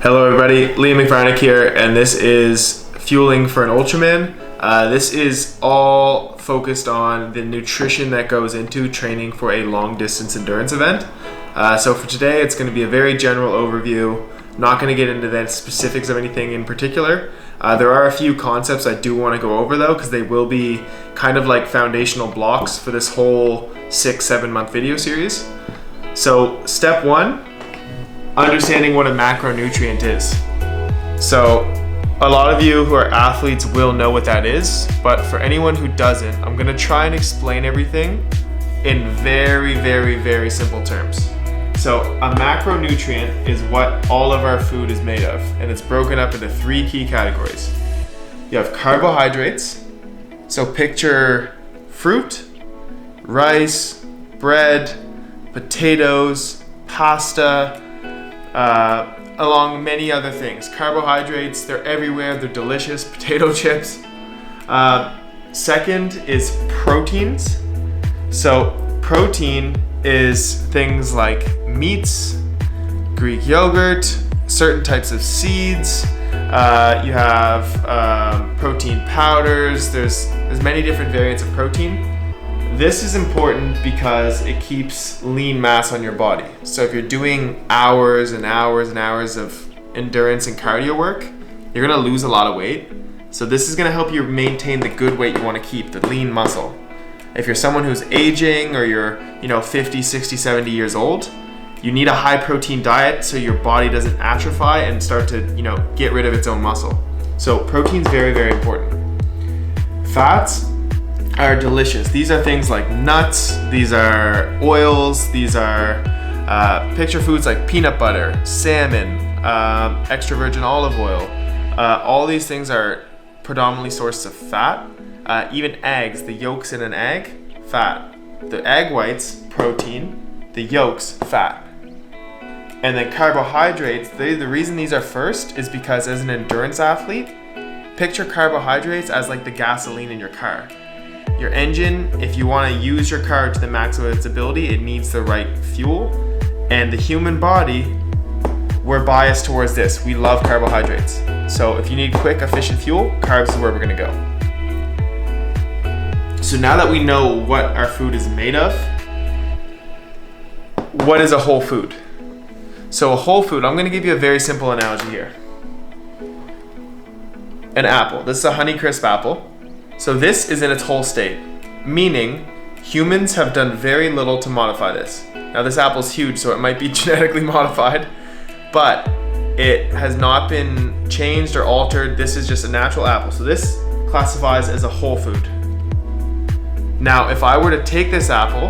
Hello everybody, Liam McFarnick here, and this is Fueling for an Ultraman. This is all focused on the nutrition that goes into training for a long distance endurance event. So for today, it's going to be a very general overview. Not going to get into the specifics of anything in particular. There are a few concepts I do want to go over though, because they will be kind of like foundational blocks for this whole 6-7 month video series. So step one, understanding what a macronutrient is. So a lot of you who are athletes will know what that is, but for anyone who doesn't, I'm going to try and explain everything in very, very, very simple terms. So a macronutrient is what all of our food is made of, and it's broken up into 3 key categories. You have carbohydrates, so picture fruit, rice, bread, potatoes, pasta, along many other things. Carbohydrates, they're everywhere, they're delicious, potato chips. Second is proteins. So protein is things like meats, Greek yogurt, certain types of seeds. You have protein powders. There's many different variants of protein. This is important because it keeps lean mass on your body. So if you're doing hours and hours and hours of endurance and cardio work, you're gonna lose a lot of weight. So this is gonna help you maintain the good weight you wanna keep, the lean muscle. If you're someone who's aging or you're 50, 60, 70 years old, you need a high protein diet so your body doesn't atrophy and start to get rid of its own muscle. So protein's very, very important. Fats are delicious. These are things like nuts, these are oils, these are picture foods like peanut butter, salmon, extra virgin olive oil. All these things are predominantly sources of fat. Even eggs, the yolks in an egg, fat. The egg whites, protein, the yolks, fat. And then carbohydrates, the reason these are first is because as an endurance athlete, picture carbohydrates as like the gasoline in your car. Your engine, if you want to use your car to the maximum of its ability, it needs the right fuel. And the human body, we're biased towards this. We love carbohydrates. So if you need quick, efficient fuel, carbs is where we're going to go. So now that we know what our food is made of, what is a whole food? So a whole food, I'm going to give you a very simple analogy here. An apple. This is a Honeycrisp apple. So this is in its whole state, meaning humans have done very little to modify this. Now this apple's huge, so it might be genetically modified, but it has not been changed or altered. This is just a natural apple. So this classifies as a whole food. Now, if I were to take this apple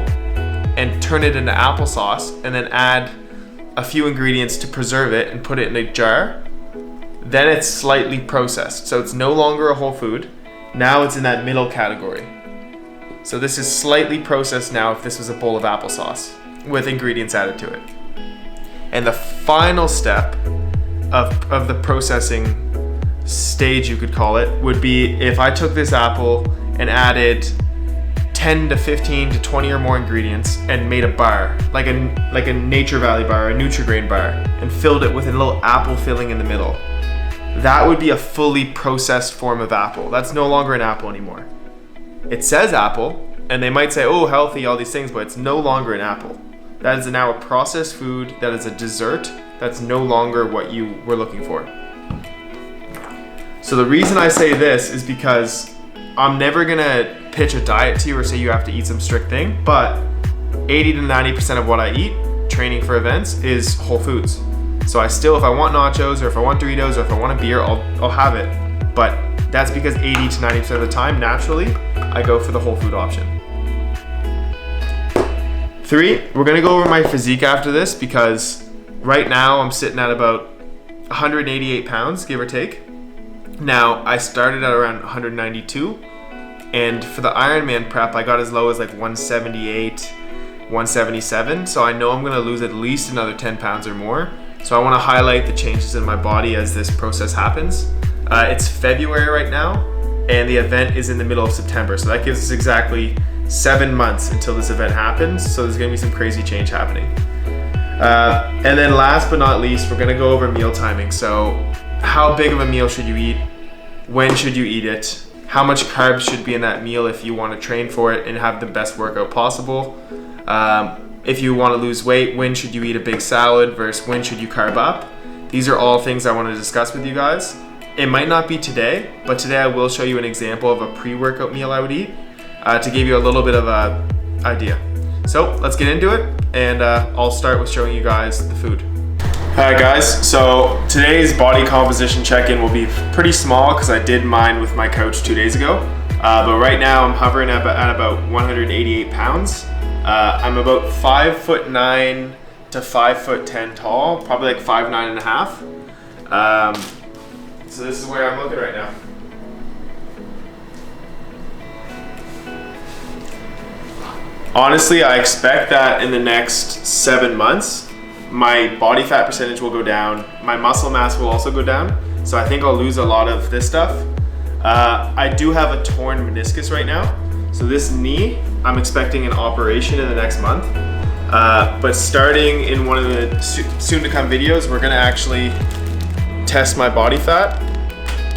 and turn it into applesauce and then add a few ingredients to preserve it and put it in a jar, then it's slightly processed. So it's no longer a whole food. Now it's in that middle category. So this is slightly processed now if this was a bowl of applesauce with ingredients added to it. And the final step of the processing stage, you could call it, would be if I took this apple and added 10 to 15 to 20 or more ingredients and made a bar, like a Nature Valley bar, a Nutri-Grain bar, and filled it with a little apple filling in the middle. That would be a fully processed form of apple. That's no longer an apple anymore. It says apple, and they might say, oh, healthy, all these things, but it's no longer an apple. That is now a processed food, that is a dessert, that's no longer what you were looking for. So the reason I say this is because I'm never gonna pitch a diet to you or say you have to eat some strict thing, but 80 to 90% of what I eat, training for events, is whole foods. So I still, if I want nachos or if I want Doritos or if I want a beer, I'll have it. But that's because 80 to 90% of the time, naturally, I go for the whole food option. 3, we're gonna go over my physique after this because right now I'm sitting at about 188 pounds, give or take. Now, I started at around 192, and for the Ironman prep, I got as low as like 178, 177. So I know I'm gonna lose at least another 10 pounds or more. So I want to highlight the changes in my body as this process happens. It's February right now, and the event is in the middle of September. So that gives us exactly 7 months until this event happens. So there's going to be some crazy change happening. And then last but not least, we're gonna go over meal timing. So how big of a meal should you eat? When should you eat it? How much carbs should be in that meal if you want to train for it and have the best workout possible? If you want to lose weight, when should you eat a big salad versus when should you carb up? These are all things I want to discuss with you guys. It might not be today, but today I will show you an example of a pre-workout meal I would eat to give you a little bit of an idea. So let's get into it, and I'll start with showing you guys the food. Alright guys, so today's body composition check-in will be pretty small because I did mine with my coach 2 days ago. But right now I'm hovering at about 188 pounds. I'm about 5'9" to 5'10" tall, probably like 5'9" and a half. So this is where I'm looking right now. Honestly, I expect that in the next 7 months, my body fat percentage will go down. My muscle mass will also go down. So I think I'll lose a lot of this stuff. I do have a torn meniscus right now. So this knee, I'm expecting an operation in the next month. But starting in one of the soon to come videos, we're gonna actually test my body fat,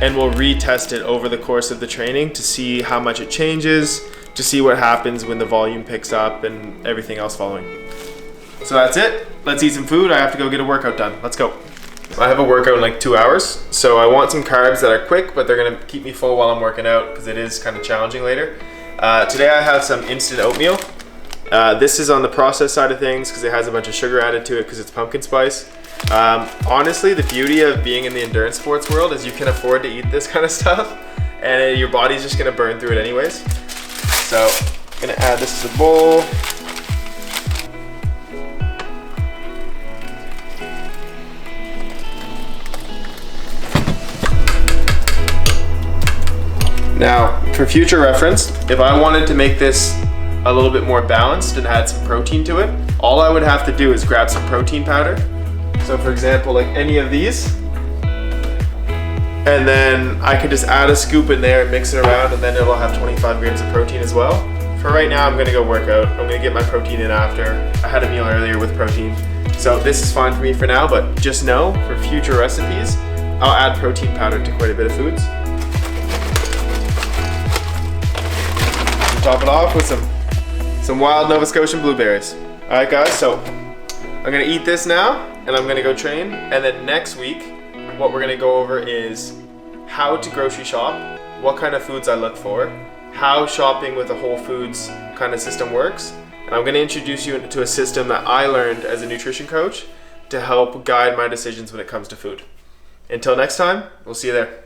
and we'll retest it over the course of the training to see how much it changes, to see what happens when the volume picks up and everything else following. So that's it. Let's eat some food. I have to go get a workout done. Let's go. I have a workout in like 2 hours, so I want some carbs that are quick, but they're gonna keep me full while I'm working out because it is kind of challenging later. Today I have some instant oatmeal. This is on the processed side of things because it has a bunch of sugar added to it because it's pumpkin spice. Honestly, the beauty of being in the endurance sports world is you can afford to eat this kind of stuff, and your body's just gonna burn through it anyways. So I'm gonna add this to the bowl. Now, for future reference, if I wanted to make this a little bit more balanced and add some protein to it, all I would have to do is grab some protein powder. So for example, like any of these, and then I could just add a scoop in there and mix it around, and then it'll have 25 grams of protein as well. For right now, I'm gonna go work out. I'm gonna get my protein in after. I had a meal earlier with protein. So this is fine for me for now, but just know for future recipes, I'll add protein powder to quite a bit of foods. Top it off with some wild Nova Scotian blueberries. All right guys, so I'm gonna eat this now and I'm gonna go train, and then next week what we're gonna go over is how to grocery shop, what kind of foods I look for, how shopping with a Whole Foods kind of system works, and I'm gonna introduce you to a system that I learned as a nutrition coach to help guide my decisions when it comes to food. Until next time, we'll see you there.